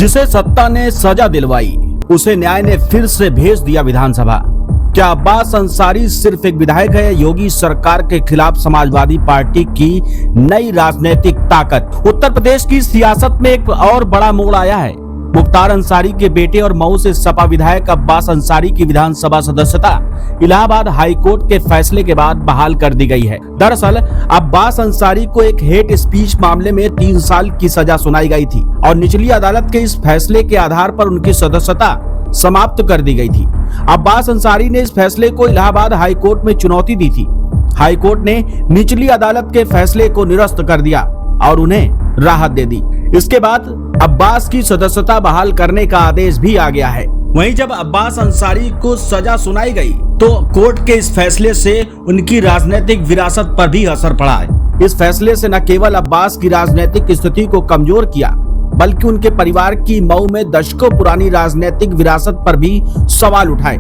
जिसे सत्ता ने सजा दिलवाई उसे न्याय ने फिर से भेज दिया विधानसभा। क्या अब्बास अंसारी सिर्फ एक विधायक है? योगी सरकार के खिलाफ समाजवादी पार्टी की नई राजनीतिक ताकत। उत्तर प्रदेश की सियासत में एक और बड़ा मोड़ आया है। मुख्तार अंसारी के बेटे और मऊ से सपा विधायक अब्बास अंसारी की विधानसभा सदस्यता इलाहाबाद हाईकोर्ट के फैसले के बाद बहाल कर दी गई है। दरअसल अब्बास अंसारी को एक हेट स्पीच मामले में 3 साल की सजा सुनाई गई थी और निचली अदालत के इस फैसले के आधार पर उनकी सदस्यता समाप्त कर दी गई थी। अब्बास अंसारी ने इस फैसले को इलाहाबाद हाईकोर्ट में चुनौती दी थी। हाईकोर्ट ने निचली अदालत के फैसले को निरस्त कर दिया और उन्हें राहत दे दी। इसके बाद अब्बास की सदस्यता बहाल करने का आदेश भी आ गया है। वहीं जब अब्बास अंसारी को सजा सुनाई गई तो कोर्ट के इस फैसले से उनकी राजनीतिक विरासत पर भी असर पड़ा है। इस फैसले से न केवल अब्बास की राजनीतिक स्थिति को कमजोर किया बल्कि उनके परिवार की मऊ में दशकों पुरानी राजनीतिक विरासत पर भी सवाल उठाए।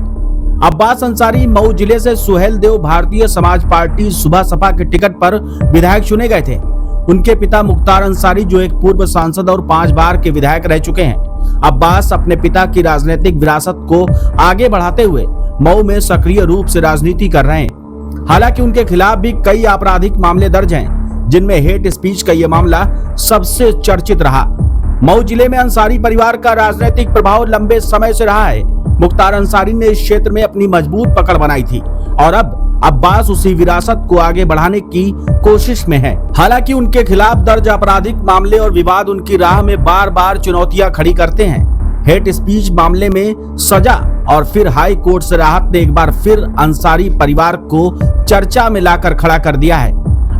अब्बास अंसारी मऊ जिले से सुहेल देव भारतीय समाज पार्टी सुबह सपा के टिकट पर विधायक चुने गए थे। उनके पिता मुख्तार अंसारी जो एक पूर्व सांसद और 5 बार के विधायक रह चुके हैं। अब्बास अपने पिता की राजनीतिक विरासत को आगे बढ़ाते हुए मऊ में सक्रिय रूप से राजनीति कर रहे हैं। हालांकि उनके खिलाफ भी कई आपराधिक मामले दर्ज हैं, जिनमें हेट स्पीच का ये मामला सबसे चर्चित रहा। मऊ जिले में अंसारी परिवार का राजनीतिक प्रभाव लंबे समय से रहा है। मुख्तार अंसारी ने इस क्षेत्र में अपनी मजबूत पकड़ बनाई थी और अब अब्बास उसी विरासत को आगे बढ़ाने की कोशिश में है। हालांकि उनके खिलाफ दर्ज आपराधिक मामले और विवाद उनकी राह में बार बार चुनौतियां खड़ी करते हैं। हेट स्पीच मामले में सजा और फिर हाई कोर्ट से राहत ने एक बार फिर अंसारी परिवार को चर्चा में लाकर खड़ा कर दिया है।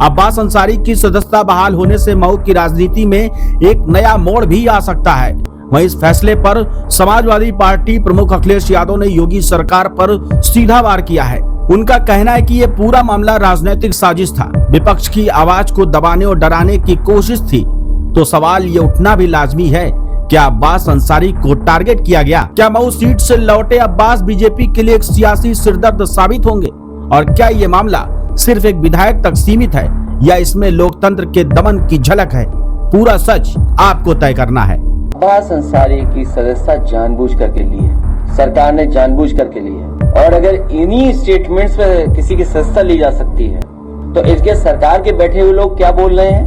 अब्बास अंसारी की सदस्यता बहाल होने से मऊ की राजनीति में एक नया मोड़ भी आ सकता है। वहीं इस फैसले पर समाजवादी पार्टी प्रमुख अखिलेश यादव ने योगी सरकार पर सीधा वार किया है। उनका कहना है कि ये पूरा मामला राजनीतिक साजिश था, विपक्ष की आवाज को दबाने और डराने की कोशिश थी। तो सवाल ये उठना भी लाजमी है, क्या अब्बास अंसारी को टारगेट किया गया? क्या मऊ सीट से लौटे अब्बास बीजेपी के लिए एक सियासी सिरदर्द साबित होंगे? और क्या ये मामला सिर्फ एक विधायक तक सीमित है या इसमें लोकतंत्र के दमन की झलक है? पूरा सच आपको तय करना है। अब्बास अंसारी की सदस्यता जानबूझ करके ली है, सरकार ने जानबूझ करके ली है। और अगर इन्हीं स्टेटमेंट्स पे किसी की सदस्यता ली जा सकती है तो इसके सरकार के बैठे हुए लोग क्या बोल रहे हैं?